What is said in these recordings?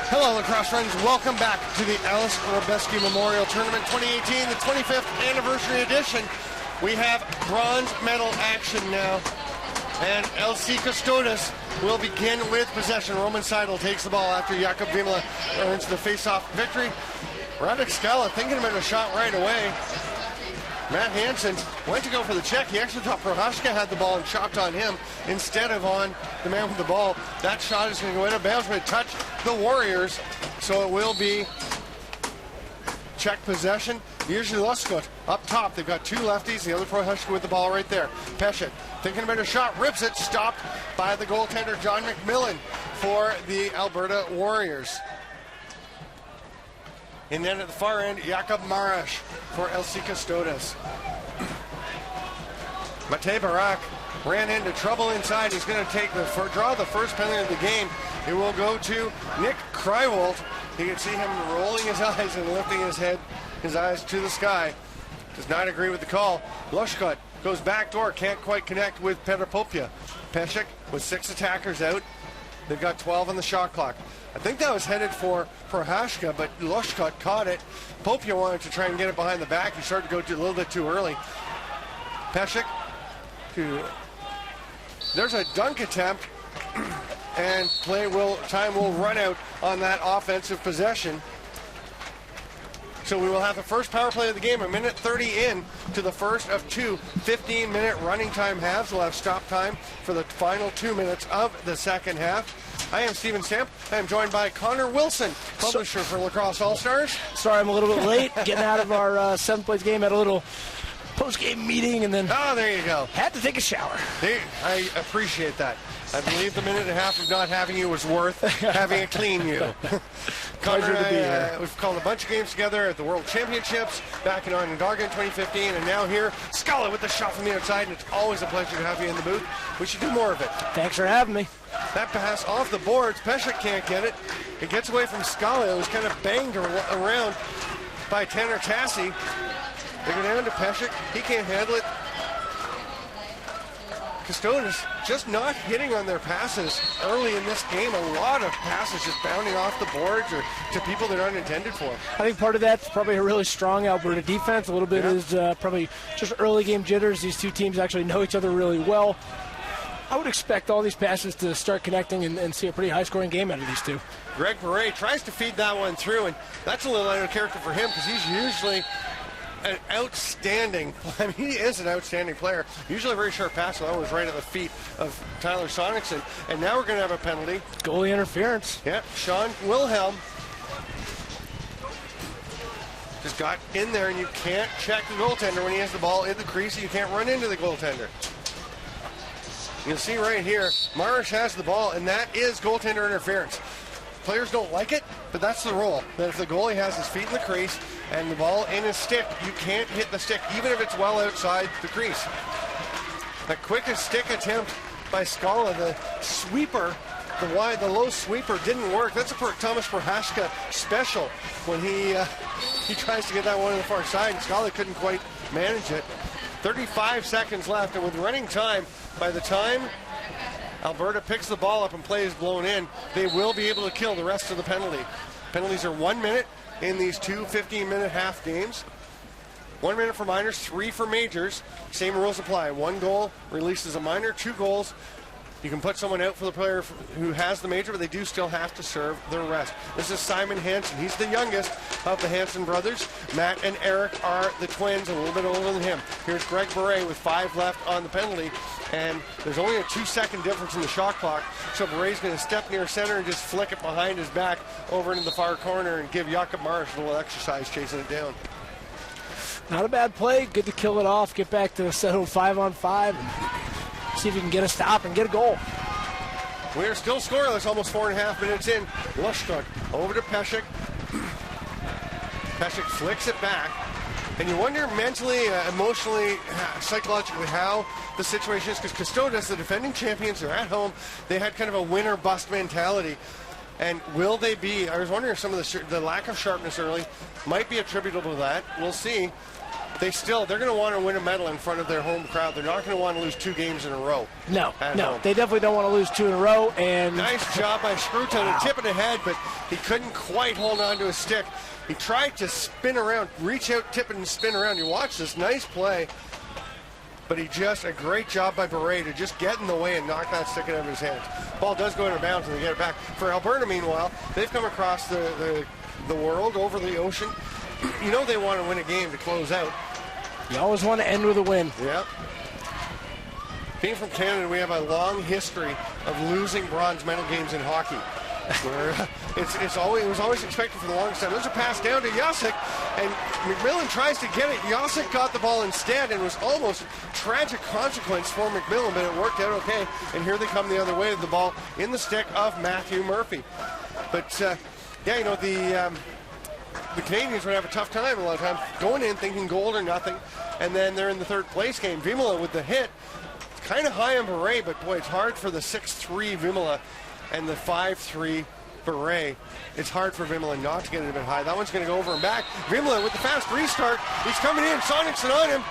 Hello, lacrosse friends. Welcome back to the Aleš Hřebeský Memorial Tournament 2018, the 25th anniversary edition. We have bronze medal action now, and Custodes will begin with possession. Roman Seidel takes the ball after Jakub Vimla earns the face-off victory. Radek Skala thinking about a shot right away. Matt Hansen went to go for the check. He actually thought Prohaska had the ball and chopped on him instead of on the man with the ball. That shot is going to go out of bounds, but it touched the Warriors, so it will be check possession. Usually Luskut up top. They've got two lefties. The other Prohaska with the ball right there. Pesek thinking about a shot, rips it, stopped by the goaltender John McMillan for the Alberta Warriors. And then at the far end, Jakub Maras for Custodes. Matej Barak ran into trouble inside. He's going to draw the first penalty of the game. It will go to Nick Krywald. You can see him rolling his eyes and lifting his eyes to the sky. Does not agree with the call. Luskut goes back door, can't quite connect with Petr Popia. Pesek with 6 attackers out. They've got 12 on the shot clock. I think that was headed for Prohaska, but Luskut caught it. Popia wanted to try and get it behind the back. He started to go a little bit too early. Pesek, there's a dunk attempt, and time will run out on that offensive possession. So we will have the first power play of the game, a minute 30 in to the first of two 15-minute running time halves. We'll have stop time for the final 2 minutes of the second half. I am Stephen Stamp. I am joined by Connor Wilson, publisher for Lacrosse All-Stars. Sorry, I'm a little bit late getting out of our 7th place game. Had a little post-game meeting and then there you go. Had to take a shower. I appreciate that. I believe the minute and a half of not having you was worth having a clean you. Connor and I, we've called a bunch of games together at the World Championships back in Onondaga in 2015, and now here, Skala with the shot from the outside, and it's always a pleasure to have you in the booth. We should do more of it. Thanks for having me. That pass off the boards. Pesek can't get it. It gets away from Skala, who's kind of banged around by Tanner Tassi. They go down to Pesek. He can't handle it. Custodes just not hitting on their passes early in this game. A lot of passes just bounding off the boards or to people that aren't intended for. I think part of that's probably a really strong Alberta defense. A little bit is probably just early game jitters. These two teams actually know each other really well. I would expect all these passes to start connecting and see a pretty high-scoring game out of these two. Greg Beret tries to feed that one through, and that's a little out of character for him because he's usually an outstanding, he is an outstanding player. Usually a very sharp pass, so that was right at the feet of Tyler Sonicson. And now we're going to have a penalty. Goalie interference. Yeah, Sean Wilhelm just got in there, and you can't check the goaltender when he has the ball in the crease. You can't run into the goaltender. You'll see right here, Maras has the ball, and that is goaltender interference. Players don't like it, but that's the rule. That if the goalie has his feet in the crease and the ball in his stick, you can't hit the stick, even if it's well outside the crease. The quickest stick attempt by Skala, the sweeper, the low sweeper didn't work. That's a Thomas Prohaska special when he tries to get that one on the far side, and Skala couldn't quite manage it. 35 seconds left, and with running time, by the time Alberta picks the ball up and play is blown in, they will be able to kill the rest of the penalty. Penalties are 1 minute in these two 15-minute half games. 1 minute for minors, 3 for majors. Same rules apply. 1 goal released as a minor, 2 goals. You can put someone out for the player who has the major, but they do still have to serve the rest. This is Simon Hansen. He's the youngest of the Hansen brothers. Matt and Eric are the twins, a little bit older than him. Here's Greg Beret with 5 left on the penalty, and there's only a 2-second difference in the shot clock, so Beret's going to step near center and just flick it behind his back over into the far corner and give Jakub Maras a little exercise chasing it down. Not a bad play. Good to kill it off, get back to a settled 5-on-5, and see if you can get a stop and get a goal. We are still scoreless, almost 4.5 minutes in. Luskut over to Pesek. Pesek flicks it back. And you wonder mentally, emotionally, psychologically how the situation is, because Custodes, the defending champions, are at home. They had kind of a win or bust mentality. And will they be? I was wondering if some of the lack of sharpness early might be attributable to that. We'll see. they're going to want to win a medal in front of their home crowd. They're not going to want to lose 2 games in a row. No, home. They definitely don't want to lose 2 in a row. And nice job by Scruton to tip it ahead, but he couldn't quite hold on to his stick. He tried to spin around, reach out, tip it, and spin around. You watch this nice play, but a great job by Beret to just get in the way and knock that stick out of his hands. Ball does go out of bounds, and they get it back. For Alberta, meanwhile, they've come across the world, over the ocean. You know they want to win a game to close out. You always want to end with a win. Yep. Being from Canada, we have a long history of losing bronze medal games in hockey. Where it was always expected for the longest time. There's a pass down to Yosik, and McMillan tries to get it. Yosik got the ball instead, and it was almost a tragic consequence for McMillan, but it worked out okay. And here they come the other way, the ball in the stick of Matthew Murphy. But the Canadians would have a tough time a lot of times going in thinking gold or nothing, and then they're in the third place game. Vimala with the hit. It's kind of high on Beret, but boy, it's hard for the 6'3 Vimala and the 5'3 Beret. It's hard for Vimala not to get it a bit high. That one's going to go over and back. Vimala with the fast restart. He's coming in. Sonicson on him.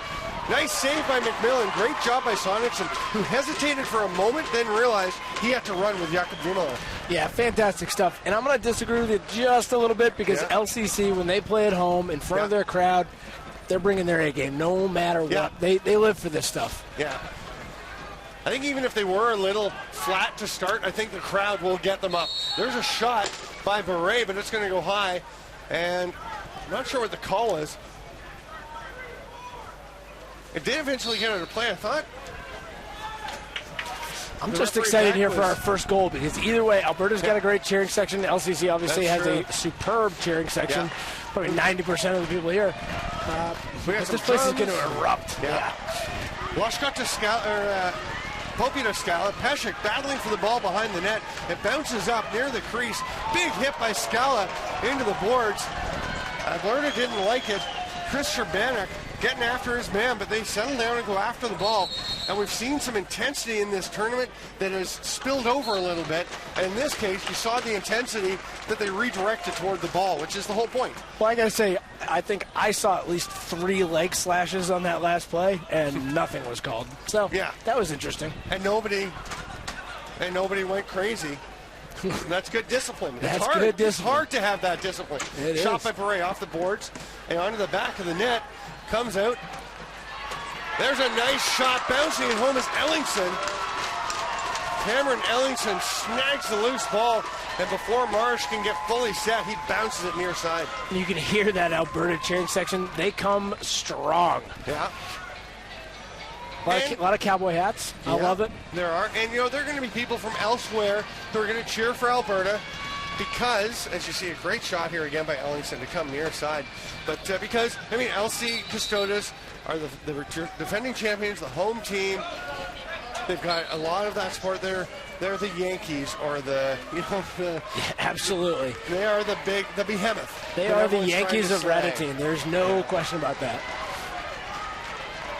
Nice save by McMillan. Great job by Sonicson, who hesitated for a moment, then realized he had to run with Jakob Vimala. Yeah, fantastic stuff. And I'm going to disagree with you just a little bit because LCC, when they play at home in front of their crowd, they're bringing their A game no matter what. They live for this stuff. Yeah. I think even if they were a little flat to start, I think the crowd will get them up. There's a shot by Beret, but it's going to go high. And I'm not sure what the call is. It did eventually get out of play, I thought. I'm just excited here for our first goal because either way, Alberta's got a great cheering section. LCC obviously has a superb cheering section. Probably 90% of the people here. This place is going to erupt. Lushkot to Scala, Popey to Scala. Pesek battling for the ball behind the net. It bounces up near the crease. Big hit by Scala into the boards. Alberta didn't like it. Chris Sherbanek getting after his man, but they settle down and go after the ball. And we've seen some intensity in this tournament that has spilled over a little bit. And in this case, you saw the intensity that they redirected toward the ball, which is the whole point. Well, I got to say, I think I saw at least 3 leg slashes on that last play, and nothing was called. So, that was interesting. And nobody went crazy. That's good discipline. That's good discipline. It's hard to have that discipline. Shot by Beret off the boards and onto the back of the net. Comes out. There's a nice shot. Bouncing it home is Ellingson. Cameron Ellingson snags the loose ball, and before Marsh can get fully set, he bounces it near side. You can hear that Alberta cheering section. They come strong. Yeah. A lot of cowboy hats. I love it. There are. And, there are going to be people from elsewhere who are going to cheer for Alberta because, as you see, a great shot here again by Ellingson to come near side. But because, LC Custodes are the defending champions, the home team. They've got a lot of that support. They're the Yankees or absolutely. They are the behemoth. They are the Yankees of Radotín. There's no question about that.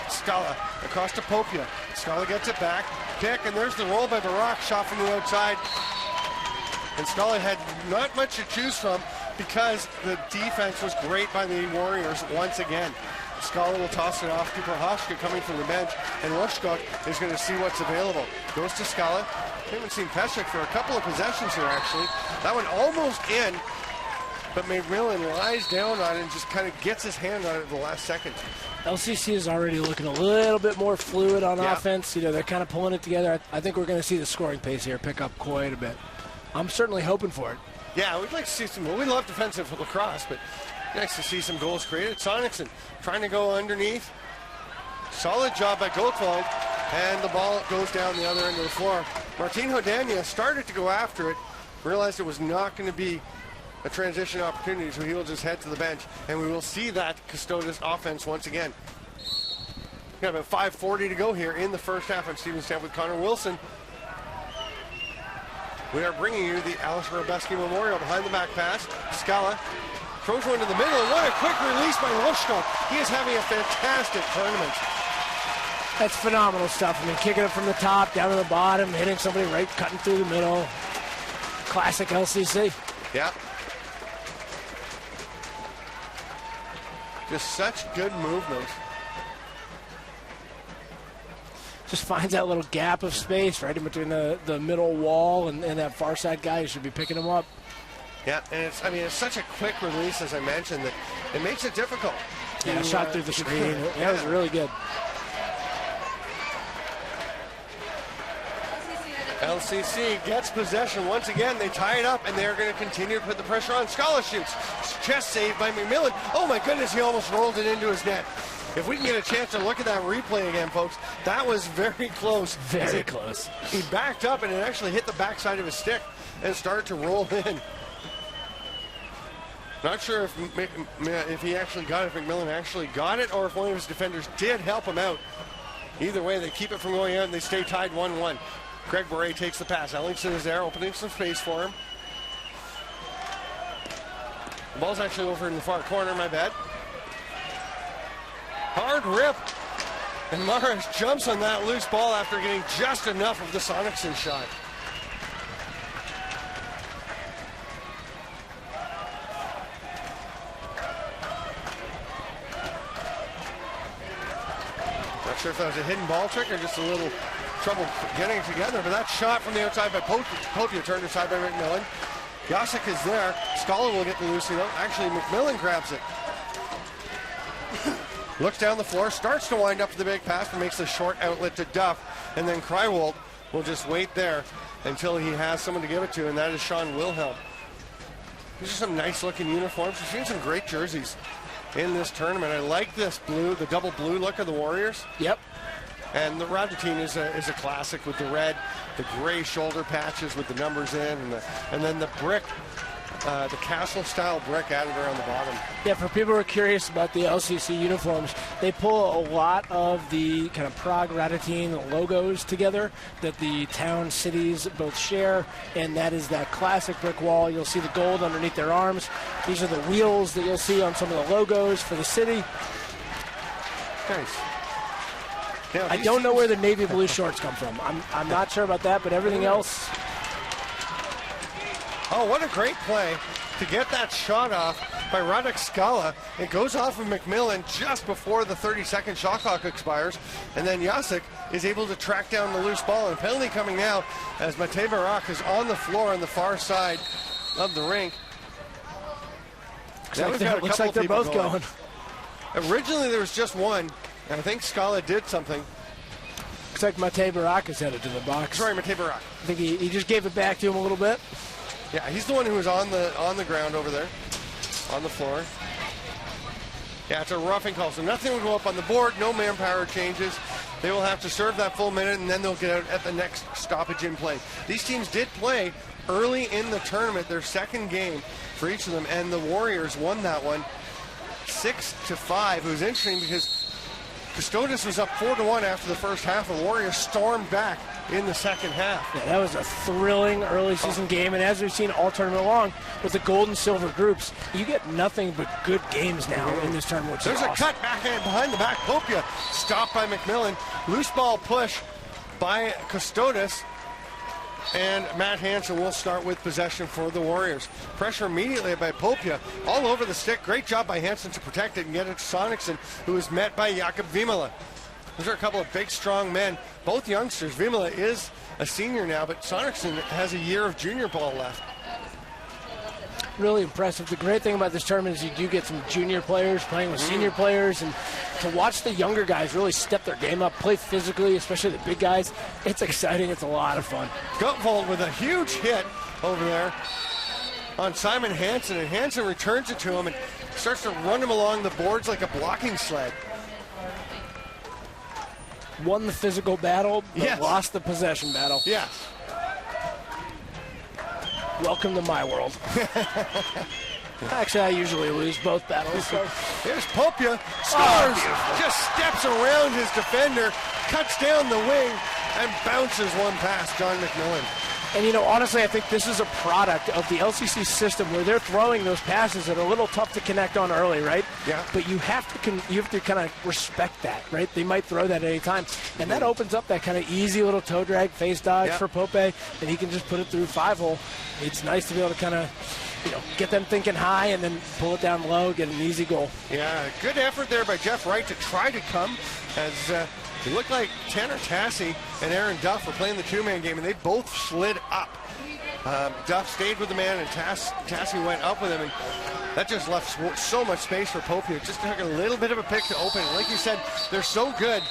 Scala across to Popia. Scala gets it back. Pick, and there's the roll by Barak, shot from the outside. And Scala had not much to choose from because the defense was great by the Warriors once again. Scala will toss it off to Prohaska coming from the bench, and Lushkot is going to see what's available. Goes to Scala. We haven't seen Pesek for a couple of possessions here, actually. That one almost in, but McMillan lies down on it and just kind of gets his hand on it at the last second. LCC is already looking a little bit more fluid on offense. They're kind of pulling it together. I think we're going to see the scoring pace here pick up quite a bit. I'm certainly hoping for it. Yeah, we'd like to see some. Well, we love defensive lacrosse, but nice to see some goals created. Sonicson trying to go underneath. Solid job by Goldwald, and the ball goes down the other end of the floor. Martin Hodania started to go after it, realized it was not going to be a transition opportunity, so he will just head to the bench, and we will see that Custodes offense once again. We got about 5:40 to go here in the first half. I'm Steven Stamp with Connor Wilson. We are bringing you the Aleš Hřebeský Memorial behind the back pass. Scala throws one to the middle, and what a quick release by Lushkot. He is having a fantastic tournament. That's phenomenal stuff. Kicking it from the top, down to the bottom, hitting somebody right, cutting through the middle. Classic LCC. Yeah. Just such good movement. Just finds that little gap of space right in between the middle wall and that far side guy who should be picking him up. Yeah, and it's such a quick release, as I mentioned, that it makes it difficult. Yeah, shot through the screen. That was really good. LCC gets possession once again. They tie it up, and they're going to continue to put the pressure on. Scala shoots. Chest saved by McMillan. Oh my goodness, he almost rolled it into his net. If we can get a chance to look at that replay again, folks, that was very close. Very close. He backed up, and it actually hit the backside of his stick and started to roll in. Not sure if he actually got it, if McMillan actually got it, or if one of his defenders did help him out. Either way, they keep it from going out, and they stay tied 1-1. Greg Beret takes the pass. Ellingson is there, opening some space for him. The ball's actually over in the far corner, my bad. Hard rip. And Morris jumps on that loose ball after getting just enough of the Sonicson shot. Not sure if that was a hidden ball trick or just a little trouble getting it together, but that shot from the outside by Popia turned aside by McMillan. Jacek is there. Scala will get the loose. Actually, McMillan grabs it. Looks down the floor, starts to wind up to the big pass, but makes a short outlet to Duff. And then Krywald will just wait there until he has someone to give it to, and that is Sean Wilhelm. These are some nice-looking uniforms. We've seen some great jerseys in this tournament. I like this blue, the double blue look of the Warriors. Yep. And the Radotín is a classic with the red, the gray shoulder patches with the numbers in, and then the brick, the castle-style brick added around the bottom. Yeah, for people who are curious about the LCC uniforms, they pull a lot of the kind of Prague Radotín logos together that the town cities both share, and that is that classic brick wall. You'll see the gold underneath their arms. These are the wheels that you'll see on some of the logos for the city. Nice. Now, I don't know where the navy blue shorts come from. I'm not sure about that, but everything else. Oh, what a great play to get that shot off by Radek Scala. It goes off of McMillan just before the 30-second shot clock expires, and then Jacek is able to track down the loose ball. And penalty coming now as Matej Barak is on the floor on the far side of the rink. Looks like they're both going. Originally there was just one. I think Scala did something. Looks like Matej Barak is headed to the box. Sorry, Matej Barak. I think he just gave it back to him a little bit. Yeah, he's the one who was on the ground over there, on the floor. Yeah, it's a roughing call, so nothing will go up on the board. No manpower changes. They will have to serve that full minute, and then they'll get out at the next stoppage in play. These teams did play early in the tournament, their second game for each of them, and the Warriors won that one 6-5. It was interesting because Custodes was up 4-1 after the first half. The Warriors stormed back in the second half. Yeah, that was a thrilling early season game, and as we've seen all tournament long, with the gold and silver groups, you get nothing but good games now in this tournament. Which There's is a awesome. cut backhand behind the back. Popia stopped by McMillan. Loose ball push by Custodes. And Matt Hansen will start with possession for the Warriors. Pressure immediately by Popia all over the stick. Great job by Hansen to protect it and get it to Sonicson, who is met by Jakub Vimala. Those are a couple of big, strong men. Both youngsters. Vimala is a senior now, but Sonicson has a year of junior ball left. Really impressive. The great thing about this tournament is you do get some junior players playing with senior players, and to watch the younger guys really step their game up, play physically, especially the big guys, it's exciting. It's a lot of fun. Gutvold with a huge hit over there on Simon Hansen, and Hansen returns it to him and starts to run him along the boards like a blocking sled. Won the physical battle, but Yes. lost the possession battle. Yes. Welcome to my world. Actually, I usually lose both battles. So. Here's Popia, scores, just steps around his defender, cuts down the wing, and bounces one past John McMillan. And, you know, honestly, I think this is a product of the LCC system where they're throwing those passes that are a little tough to connect on early, right? Yeah. But you have to kind of respect that, right? They might throw that at any time. And that opens up that kind of easy little toe drag face dodge for Pope, and he can just put it through 5-hole. It's nice to be able to kind of get them thinking high and then pull it down low, get an easy goal. Yeah, good effort there by Jeff Wright to try to come, as it looked like Tanner Tassie and Aaron Duff were playing the two-man game, and they both slid up. Duff stayed with the man, and Tassie went up with him, and that just left so much space for Pope here. Just took a little bit of a pick to open it. Like you said, they're so good.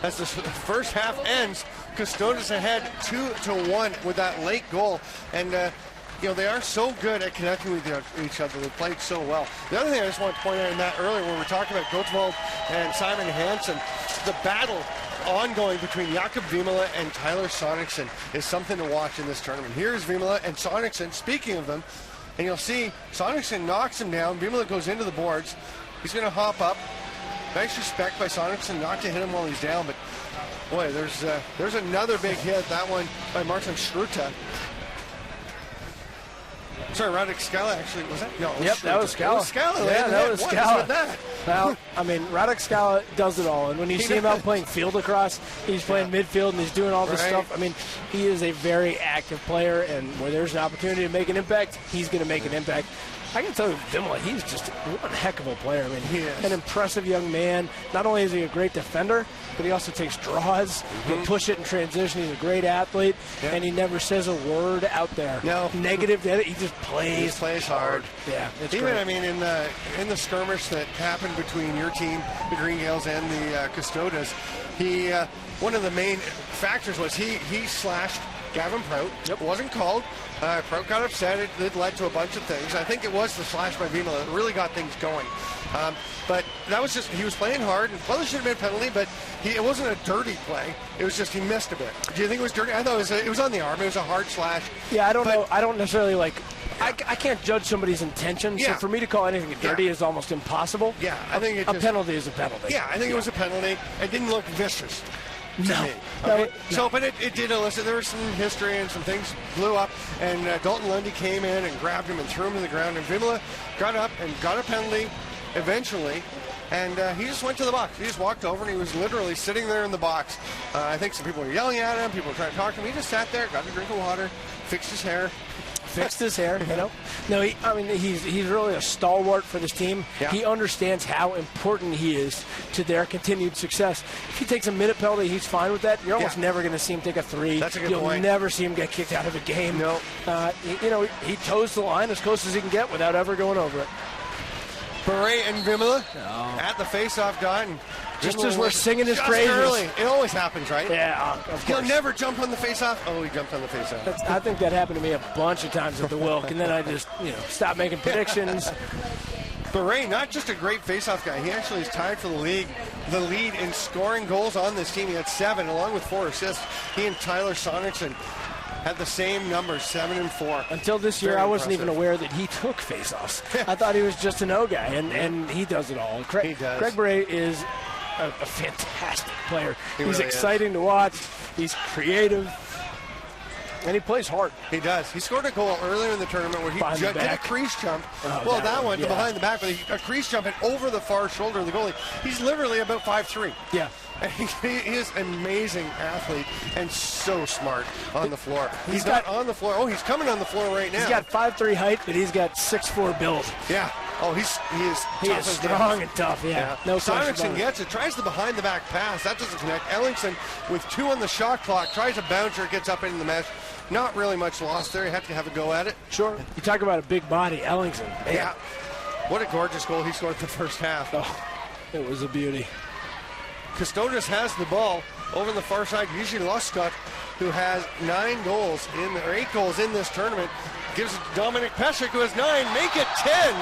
As the first half ends, Custodes ahead 2-1 with that late goal, and they are so good at connecting with each other. They played so well. The other thing I just want to point out in that earlier, when we're talking about Gottwald and Simon Hansen, the battle ongoing between Jakob Vimala and Tyler Sonicson is something to watch in this tournament. Here's Vimala and Sonicson, speaking of them, and you'll see Sonicson knocks him down. Vimala goes into the boards. He's going to hop up. Nice respect by Sonicson not to hit him while he's down, but boy, there's another big hit. That one by Martin Schruta. Sorry, Radek Skala actually, was that? No, yep, that was Skala. Yeah, that was Skala. That? Well, I mean, Radek Skala does it all. And when you see him out playing field lacrosse, he's playing midfield and he's doing all this stuff. I mean, he is a very active player, and where there's an opportunity to make an impact, he's going to make an impact. I can tell you, Vimala, he's just one heck of a player. I mean, he is an impressive young man. Not only is he a great defender, but he also takes draws. He'll push it in transition. He's a great athlete, and he never says a word out there. No. Negative. He just plays. He plays hard. Yeah, it's even great. I mean, in the skirmish that happened between your team, the Green Gales, and the Custodes, he one of the main factors was he slashed Gavin Prout. It wasn't called. Prout got upset. It led to a bunch of things. I think it was the slash by Vimala that really got things going. But that was just, he was playing hard, and probably should have been a penalty, but it wasn't a dirty play. It was just he missed a bit. Do you think it was dirty? I thought it was on the arm. It was a hard slash. Yeah, I don't know. I don't necessarily I can't judge somebody's intention, so for me to call anything dirty is almost impossible. Yeah, I think a penalty is a penalty. Yeah, I think it was a penalty. It didn't look vicious. No. Okay. So, but it did elicit. There was some history and some things blew up, and Dalton Lundy came in and grabbed him and threw him to the ground, and Vimala got up and got a penalty eventually, and he just went to the box. He just walked over, and he was literally sitting there in the box. I think some people were yelling at him, people were trying to talk to him. He just sat there, got a drink of water, fixed his hair. No, he's really a stalwart for this team. Yeah. He understands how important he is to their continued success. If he takes a minute penalty, he's fine with that. You're almost never going to see him take a 3. That's a good point. You'll never see him get kicked out of a game. No. He toes the line as close as he can get without ever going over it. Beret and Vimala at the face-off dot, and just as we're singing his praises. Early. It always happens, right? Yeah, of course. He'll never jump on the face-off. Oh, he jumped on the face-off. I think that happened to me a bunch of times at the Wilk, and then I just, stopped making predictions. Beret, not just a great face-off guy. He actually is tied for the lead in scoring goals on this team. He had 7, along with 4 assists. He and Tyler Sonicson had the same numbers, 7 and 4. Until this year, I wasn't even aware that he took face-offs. I thought he was just an O guy, and he does it all. He does. Craig Beret is a fantastic player. He's really exciting to watch. He's creative. And he plays hard. He does. He scored a goal earlier in the tournament where he did a crease jump. That one behind the back, but a crease jump and over the far shoulder of the goalie. He's literally about 5'3". Yeah. He is an amazing athlete and so smart on the floor. He's not on the floor. Oh, he's coming on the floor right now. He's got 5'3" height, but he's got 6'4" build. Yeah. Oh, he is strong and tough. Yeah. No Sonicson gets it. Tries the behind the back pass. That doesn't connect. Ellingson with 2 on the shot clock tries a bouncer. Gets up into the mesh. Not really much lost there. You have to have a go at it. Sure. You talk about a big body, Ellingson. Man. Yeah. What a gorgeous goal he scored in the first half. Oh, it was a beauty. Custodes has the ball over on the far side. Usually Luscott, who has 8 goals in this tournament, gives it to Dominic Pesek, who has 9. Make it 10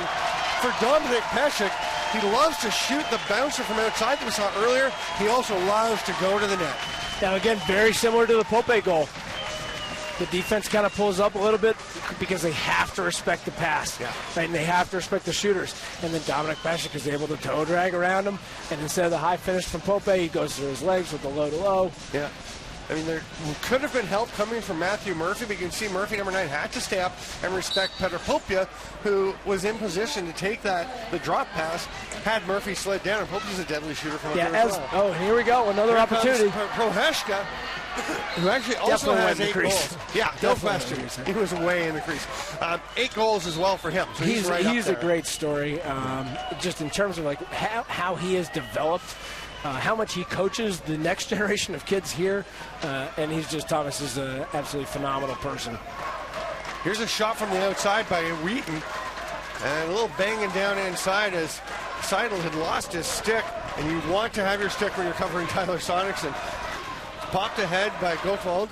for Dominic Pesek. He loves to shoot the bouncer from outside that we saw earlier. He also loves to go to the net. Now again, very similar to the Pope goal. The defense kind of pulls up a little bit because they have to respect the pass, right? And they have to respect the shooters. And then Dominic Pesek is able to toe drag around him, and instead of the high finish from Pope, he goes through his legs with the low to low. Yeah. I mean, there could have been help coming from Matthew Murphy, but you can see Murphy, number 9, had to stay up and respect Petr Popia, who was in position to take the drop pass, had Murphy slid down, and Popia's a deadly shooter from up there as well. Oh, here we go, another opportunity. Proheshka, who actually also has 8 goals. Yeah, no question. He was way in the crease. 8 goals as well for him. So he's a great story, just in terms of like how he has developed. How much he coaches the next generation of kids here, and Thomas is an absolutely phenomenal person. Here's a shot from the outside by Wheaton, and a little banging down inside as Seidel had lost his stick, and you want to have your stick when you're covering Tyler Sonicson. Popped ahead by Gottwald.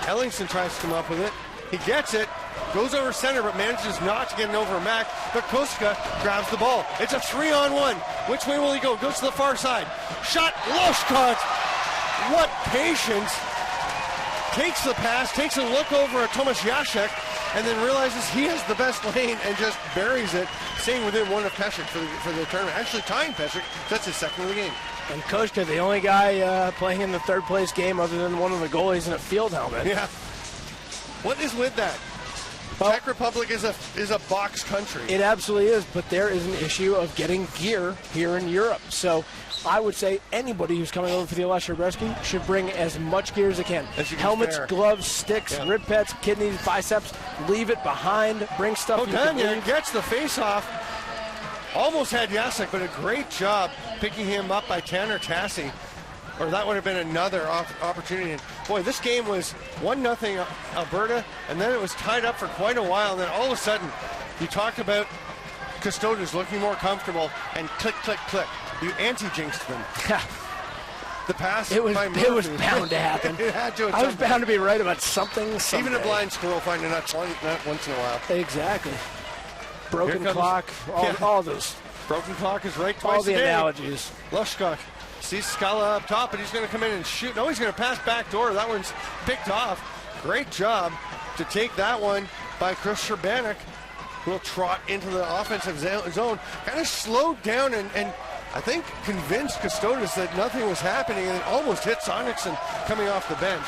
Ellingson tries to come up with it. He gets it. Goes over center, but manages not to get it over Mack. But Koska grabs the ball. It's a 3-on-1. Which way will he go? Goes to the far side. Shot. Loshkot. What patience. Takes the pass, takes a look over at Tomasz Jacek, and then realizes he has the best lane and just buries it, staying within 1 of Pesek for the tournament. Actually tying Pesek. That's his second of the game. And Koska, the only guy playing in the third place game other than one of the goalies in a field helmet. Yeah. What is with that? Well, Czech Republic is a box country. It absolutely is, but there is an issue of getting gear here in Europe. So I would say anybody who's coming over for the Aleš Hřebeský should bring as much gear as they can. Helmets, gloves, sticks, rib pads, kidneys, biceps. Leave it behind. Bring stuff. O'Daniel gets the face-off. Almost had Jacek, but a great job picking him up by Tanner Tassi. Or that would have been another opportunity. And boy, this game was 1-0 Alberta, and then it was tied up for quite a while. And then all of a sudden, you talked about Custodes looking more comfortable, and click, click, click. You anti-jinxed them. The pass it was by Murphy. It was bound to happen. It had to. I was bound to be right about something someday. Even a blind squirrel finds a nut once in a while. Exactly. Broken clock, all those. Broken clock is right twice all the a day. Analogies. Lushkok sees Scala up top, and he's going to come in and shoot. No, he's going to pass back door. That one's picked off. Great job to take that one by Chris Sherbanek, who will trot into the offensive zone. Kind of slowed down and I think convinced Custodes that nothing was happening, and then almost hit Sonicson coming off the bench.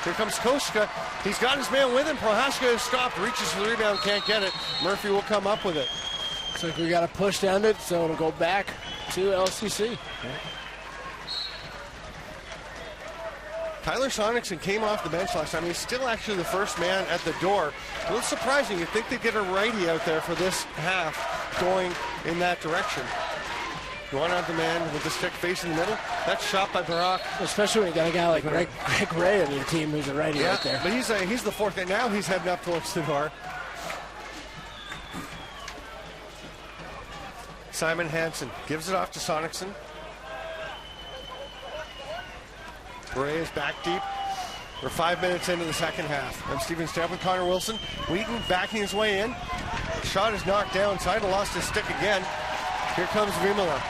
Here comes Koska. He's got his man with him. Prohaska is stopped, reaches for the rebound, can't get it. Murphy will come up with it. Looks like we got to push down it, so it'll go back to LCC. Tyler Sonicson came off the bench last time. He's still actually the first man at the door. A little surprising. You'd think they'd get a righty out there for this half going in that direction. Going on demand with the stick facing the middle. That's shot by Barak. Especially when you got a guy like Greg Ray on your team who's a righty right there. But he's the fourth guy. Now he's heading up towards the door. Simon Hansen gives it off to Sonicson. Ray is back deep. We're 5 minutes into the second half. I'm Steven Stamp with Connor Wilson. Wheaton backing his way in. Shot is knocked down. Seidel lost his stick again. Here comes Vimala.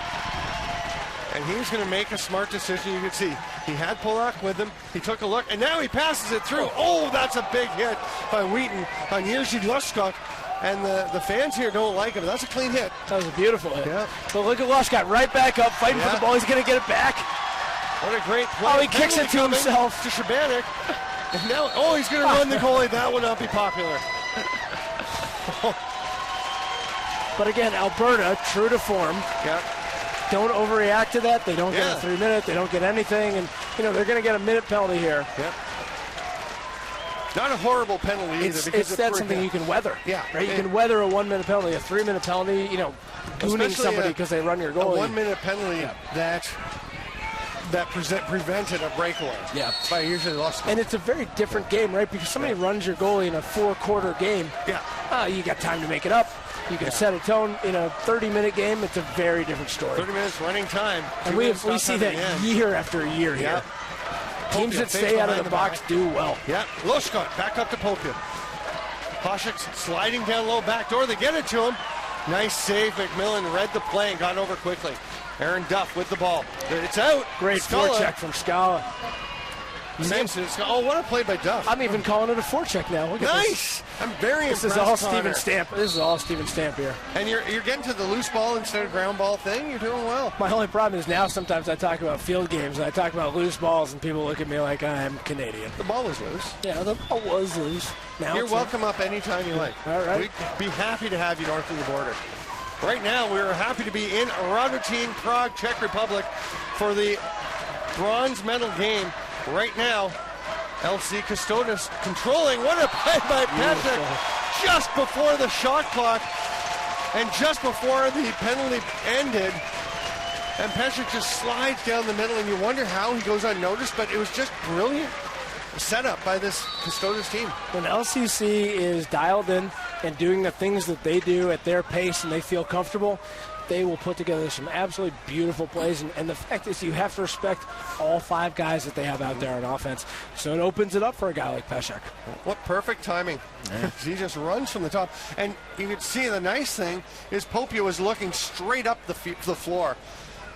And he's going to make a smart decision. You can see he had Polak with him. He took a look, and now he passes it through. Oh, that's a big hit by Wheaton on Jerzy Lushkok. And the fans here don't like him. That's a clean hit. That was a beautiful hit. Yeah. But look at Lushkok right back up, fighting for the ball. He's going to get it back. What a great play. Oh, he kicks it to himself. To Sherbanek. And now, he's going to run the goalie. That would not be popular. But again, Alberta, true to form. Yeah. Don't overreact to that. They don't get a 3 minute. They don't get anything. And, they're going to get a minute penalty here. Yep. Not a horrible penalty either. Because that's something you can weather. Yeah. Right? You can weather a 1 minute penalty, a 3 minute penalty, gooning somebody because they run your goalie. A 1 minute penalty that prevented a breakaway. Yeah. By usually lost. And it's a very different game, right? Because somebody runs your goalie in a 4-quarter game. Yeah. You got time to make it up. You can set a tone. In a 30-minute game, it's a very different story. 30 minutes running time. And we see that year after year here. Teams that stay out of the box do well. Yeah. Lushkot back up to Popia. Hoshek sliding down low back door. They get it to him. Nice save. McMillan read the play and got over quickly. Aaron Duff with the ball. It's out. Great forecheck from Scala. Oh, what a play by Duff. I'm even calling it a forecheck now. Look at Nice. I'm very impressed. This is all Steven Stamp. This is all Steven Stamp here. And you're getting to the loose ball instead of ground ball thing. You're doing well. My only problem is now sometimes I talk about field games and I talk about loose balls and people look at me like I'm Canadian. The ball was loose. Yeah, the ball was loose. Now you're welcome up anytime you like. All right. We'd be happy to have you north of the border. Right now, we're happy to be in Radotín, Prague, Czech Republic for the bronze medal game. Right now, LC Custodes controlling. What a play by Patrick just before the shot clock and just before the penalty ended. And Patrick just slides down the middle, and you wonder how he goes unnoticed, but it was just brilliant setup by this Custodes team. When LCC is dialed in and doing the things that they do at their pace and they feel comfortable, they will put together some absolutely beautiful plays. And the fact is you have to respect all 5 guys that they have out there on offense. So it opens it up for a guy like Peshek. What perfect timing. Yeah. He just runs from the top. And you can see the nice thing is Popia was looking straight up the floor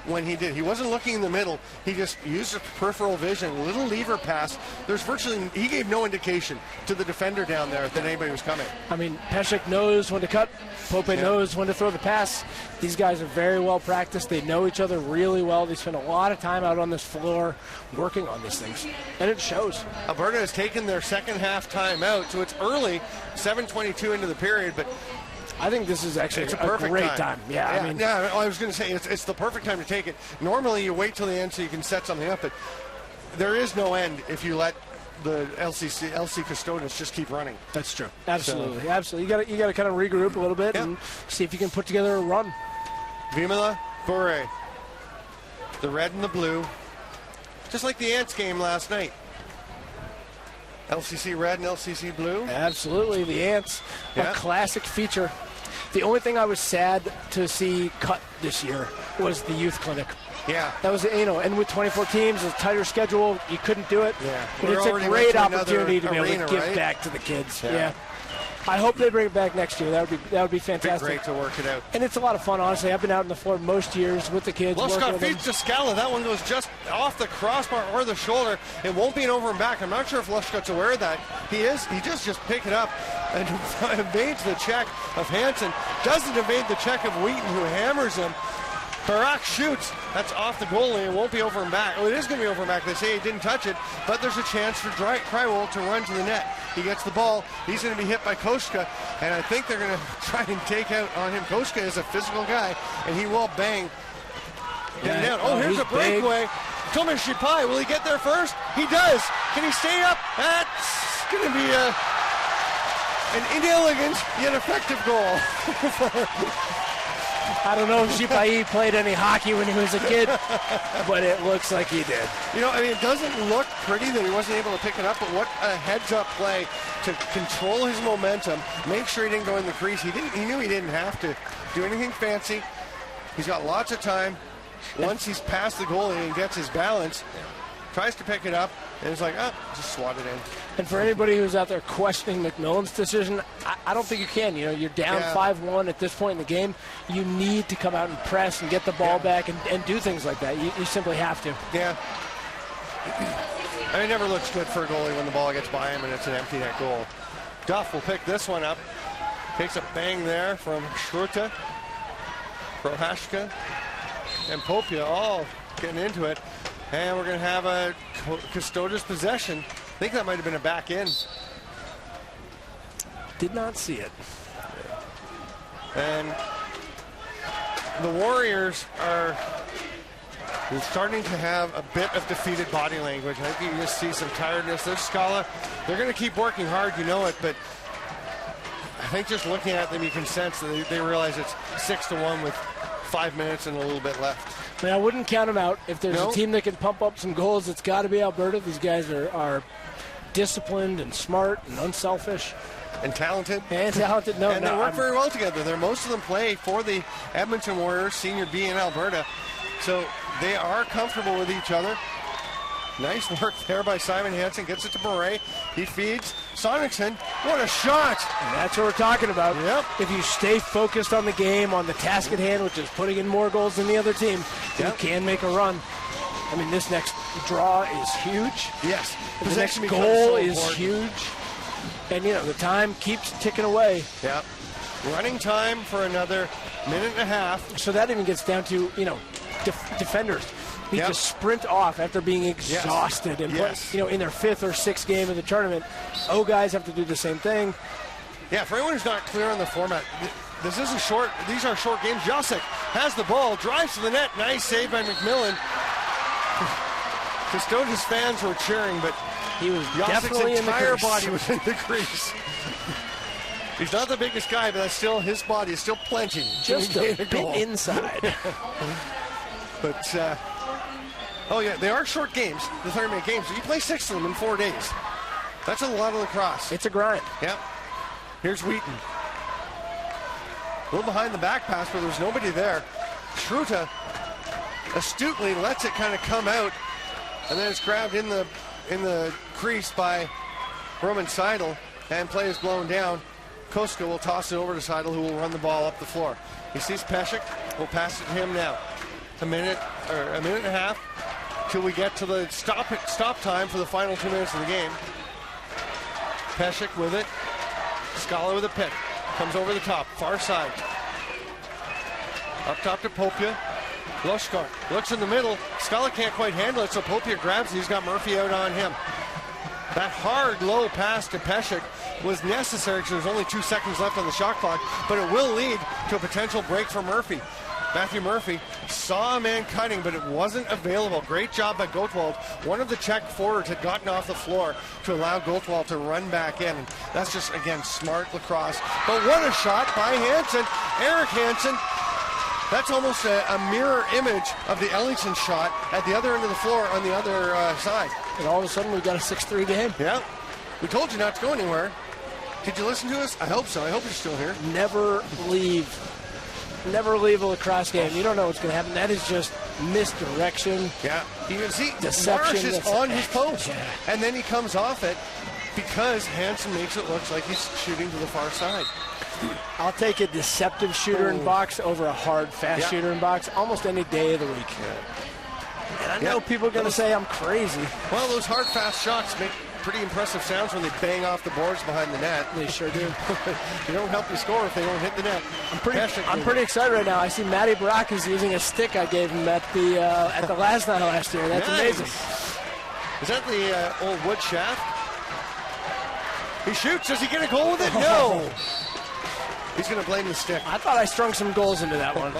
when he did. He wasn't looking in the middle. He just used his peripheral vision, a little lever pass. He gave no indication to the defender down there that anybody was coming. I mean, Peshek knows when to cut. Pope knows when to throw the pass. These guys are very well practiced. They know each other really well. They spend a lot of time out on this floor working on these things, and it shows. Alberta has taken their second half timeout, so it's early, 7:22 into the period, but I think this is actually a great time. Yeah, I was going to say it's the perfect time to take it. Normally you wait till the end so you can set something up, but there is no end if you let the LC Custodes just keep running. That's true. Absolutely, so. Absolutely. You got to kind of regroup a little bit and see if you can put together a run. Vimala Bure, the red and the blue, just like the Ants game last night. LCC red and LCC blue. Absolutely, the Ants, a classic feature. The only thing I was sad to see cut this year was the youth clinic. Yeah. That was, and with 24 teams, a tighter schedule, you couldn't do it. Yeah. But it's a great opportunity to be able to give back to the kids. Yeah. I hope they bring it back next year. That would be fantastic. Be great to work it out. And it's a lot of fun, honestly. I've been out on the floor most years with the kids. Lushcott feeds to Scala. That one goes just off the crossbar or the shoulder. It won't be an over and back. I'm not sure if Lushcott's aware of that. He is. He just pick it up and evades the check of Hansen. Doesn't evade the check of Wheaton, who hammers him. Barak shoots. That's off the goalie. It won't be over and back. Well, it is going to be over and back. They say he didn't touch it, but there's a chance for Krywoldt to run to the net. He gets the ball. He's going to be hit by Koshka, and I think they're going to try and take out on him. Koshka is a physical guy, and he will bang him down. Oh, here's a breakaway. Tomas Shipai, will he get there first? He does. Can he stay up? That's going to be an inelegant yet effective goal. I don't know if Shipai played any hockey when he was a kid, but it looks like he did. It doesn't look pretty that he wasn't able to pick it up, but what a heads-up play to control his momentum, make sure he didn't go in the crease. He knew he didn't have to do anything fancy. He's got lots of time. Once he's past the goalie and gets his balance, tries to pick it up, and it's like, just swat it in. And for anybody who's out there questioning McMillan's decision, I don't think you can. You're down 5-1 at this point in the game. You need to come out and press and get the ball back and do things like that. You simply have to. Yeah. It never looks good for a goalie when the ball gets by him and it's an empty net goal. Duff will pick this one up. Takes a bang there from Schrute, Prohashka, and Popia all getting into it. And we're going to have a Custodes possession. I think that might have been a back in. Did not see it. And the Warriors are starting to have a bit of defeated body language. I think you just see some tiredness. There's Scala. They're going to keep working hard, you know it, but I think just looking at them, you can sense that they realize it's 6-1 with 5 minutes and a little bit left. I mean, I wouldn't count them out. If there's a team that can pump up some goals, it's got to be Alberta. These guys are disciplined and smart and unselfish. And talented. And they work very well together. Most of them play for the Edmonton Warriors, Senior B in Alberta. So they are comfortable with each other. Nice work there by Simon Hansen. Gets it to Bure. He feeds. Sonicson. What a shot. And that's what we're talking about. Yep. If you stay focused on the game, on the task at hand, which is putting in more goals than the other team, you can make a run. I mean, this next draw is huge. Yes. The next goal is huge. And, the time keeps ticking away. Yeah. Running time for another minute and a half. So that even gets down to, defenders need to sprint off after being exhausted and in their 5th or 6th game of the tournament. Guys have to do the same thing. Yeah, for anyone who's not clear on the format, these are short games. Jacek has the ball, drives to the net. Nice save by McMillan. Custodes fans were cheering, but he was Jacek's definitely entire body was in the crease. He's not the biggest guy, but that's still his body is still plenty. Just a bit inside. But they are short games, the 30-minute games. You play 6 of them in 4 days. That's a lot of lacrosse. It's a grind. Yep. Here's Wheaton. A little behind the back pass, but there's nobody there. Schruta astutely lets it kind of come out, and then it's grabbed in the crease by Roman Seidel, and play is blown down. Koska will toss it over to Seidel, who will run the ball up the floor. He sees Pesek. We'll pass it to him now. A minute and a half till we get to the stop time for the final 2 minutes of the game. Pesek with it. Scala with a pick. Comes over the top, far side. Up top to Popia. Loshkar looks in the middle. Scala can't quite handle it, so Popia grabs it. He's got Murphy out on him. That hard, low pass to Pesek was necessary because there's only 2 seconds left on the shot clock, but it will lead to a potential break for Murphy. Matthew Murphy saw a man cutting, but it wasn't available. Great job by Gottwald. One of the Czech forwards had gotten off the floor to allow Gottwald to run back in. That's just, again, smart lacrosse. But what a shot by Hansen. Eric Hansen. That's almost a mirror image of the Ellingson shot at the other end of the floor on the other side. And all of a sudden, we've got a 6-3 game. Yeah. We told you not to go anywhere. Did you listen to us? I hope so. I hope you're still here. Never leave a lacrosse game. You don't know what's going to happen. That is just misdirection. Yeah. You can see deception. Marsh is on his post. Yeah. And then he comes off it because Hansen makes it look like he's shooting to the far side. I'll take a deceptive shooter in box over a hard, fast shooter in box almost any day of the week. Yeah. And I know people are going to say I'm crazy. Well, those hard, fast shots make pretty impressive sounds when they bang off the boards behind the net. They sure do. They don't help you score if they don't hit the net. I'm pretty excited right now. I see Matty Barak is using a stick I gave him at the last night last year. That's amazing. Is that the old wood shaft? He shoots. Does he get a goal with it? No. He's going to blame the stick. I thought I strung some goals into that one.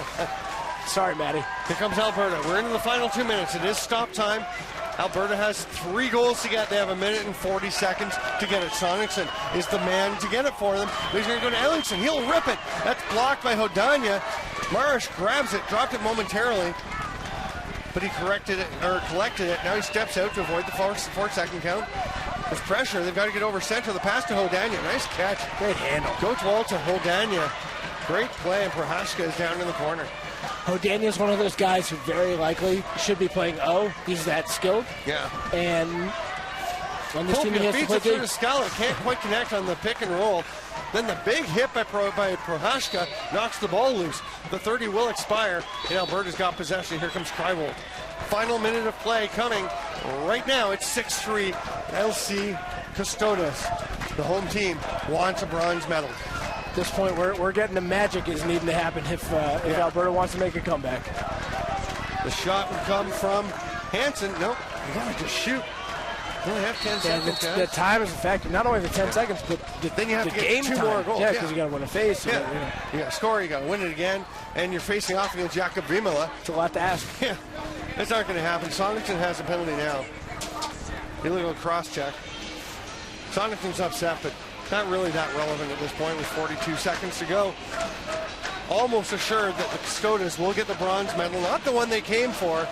Sorry, Matty. Here comes Alberta. We're into the final 2 minutes. It is stop time. Alberta has 3 goals to get. They have 1 minute and 40 seconds to get it. Sonicson is the man to get it for them. He's going to go to Ellingson. He'll rip it. That's blocked by Hodania. Marish grabs it, dropped it momentarily, but he collected it. Now he steps out to avoid the 4-second count. There's pressure. They've got to get over center. The pass to Hodania. Nice catch. Great handle. Gottwald to Hodania. Great play, and Prohaska is down in the corner. Hodania is one of those guys who very likely should be playing O. He's that skilled. Yeah. And on this team, he has to play through to Scala. Can't quite connect on the pick and roll. Then the big hit by Prohaska knocks the ball loose. The 30 will expire, and Alberta's got possession. Here comes Krywold. Final minute of play coming right now. It's 6-3 LC Custodes. The home team wants a bronze medal. At this point, we're getting the magic is needing to happen if Alberta wants to make a comeback. The shot would come from Hansen. Nope, you gotta just shoot. You only have 10 seconds. The time is a factor. Not only the 10 seconds, but then you have to get game 2 time. more goals. Yeah, because you got to win a face. You got to score. You got to win it again, and you're facing off against Jakob Vimala. It's a lot to ask. Yeah, that's not going to happen. Sonington has a penalty now. Illegal cross check. Sonington's upset, but not really that relevant at this point with 42 seconds to go. Almost assured that the Custodes will get the bronze medal, not the one they came for,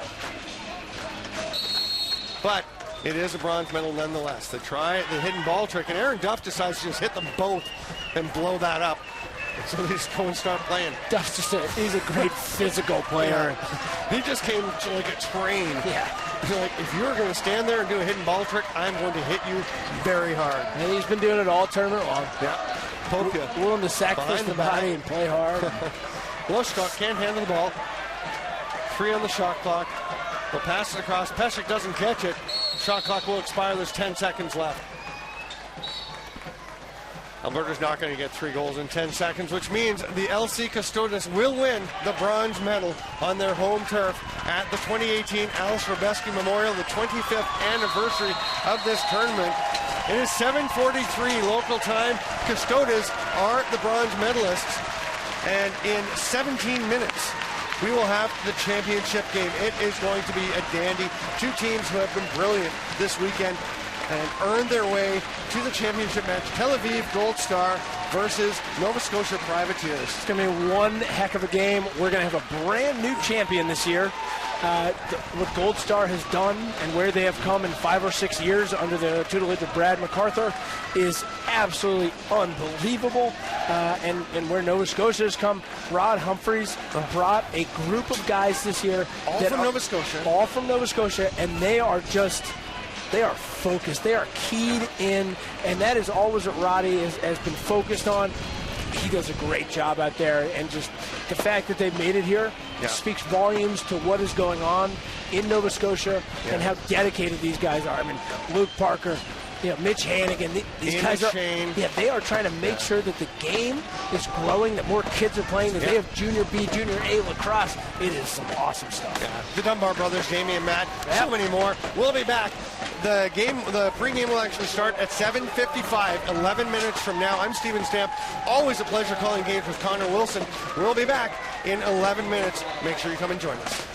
but it is a bronze medal nonetheless. They try the hidden ball trick, and Aaron Duff decides to just hit them both and blow that up. So they just go and start playing. Duff's he's a great physical player. Yeah. He just came like a train. Yeah. Like, if you're going to stand there and do a hidden ball trick, I'm going to hit you very hard. And he's been doing it all tournament long. Yeah. Popia. Willing to sacrifice the body and play hard. Loshkot can't handle the ball. 3 on the shot clock. He'll pass it across. Pesek doesn't catch it. Shot clock will expire. There's 10 seconds left. Alberta's not going to get 3 goals in 10 seconds, which means the LC Custodes will win the bronze medal on their home turf at the 2018 Aleš Hřebeský Memorial, the 25th anniversary of this tournament. It is 7:43 local time. Custodes are the bronze medalists, and in 17 minutes, we will have the championship game. It is going to be a dandy. 2 teams who have been brilliant this weekend and earned their way to the championship match. Tel Aviv Gold Star versus Nova Scotia Privateers. It's going to be one heck of a game. We're going to have a brand new champion this year. What Gold Star has done and where they have come in 5 or 6 years under the tutelage of Brad MacArthur is absolutely unbelievable. And where Nova Scotia has come, Rod Humphreys brought a group of guys this year. All from Nova Scotia. All from Nova Scotia, and they are focused. They are keyed in, and that is always what Roddy has been focused on. He does a great job out there, and just the fact that they've made it here speaks volumes to what is going on in Nova Scotia and how dedicated these guys are. I mean, Luke Parker, Mitch Hannigan, these guys are, they are trying to make sure that the game is growing, that more kids are playing, that they have Junior B, Junior A lacrosse. It is some awesome stuff. Yeah. The Dunbar brothers, Jamie and Matt, so many more. We'll be back. The pregame will actually start at 7:55, 11 minutes from now. I'm Steven Stamp. Always a pleasure calling games with Connor Wilson. We'll be back in 11 minutes. Make sure you come and join us.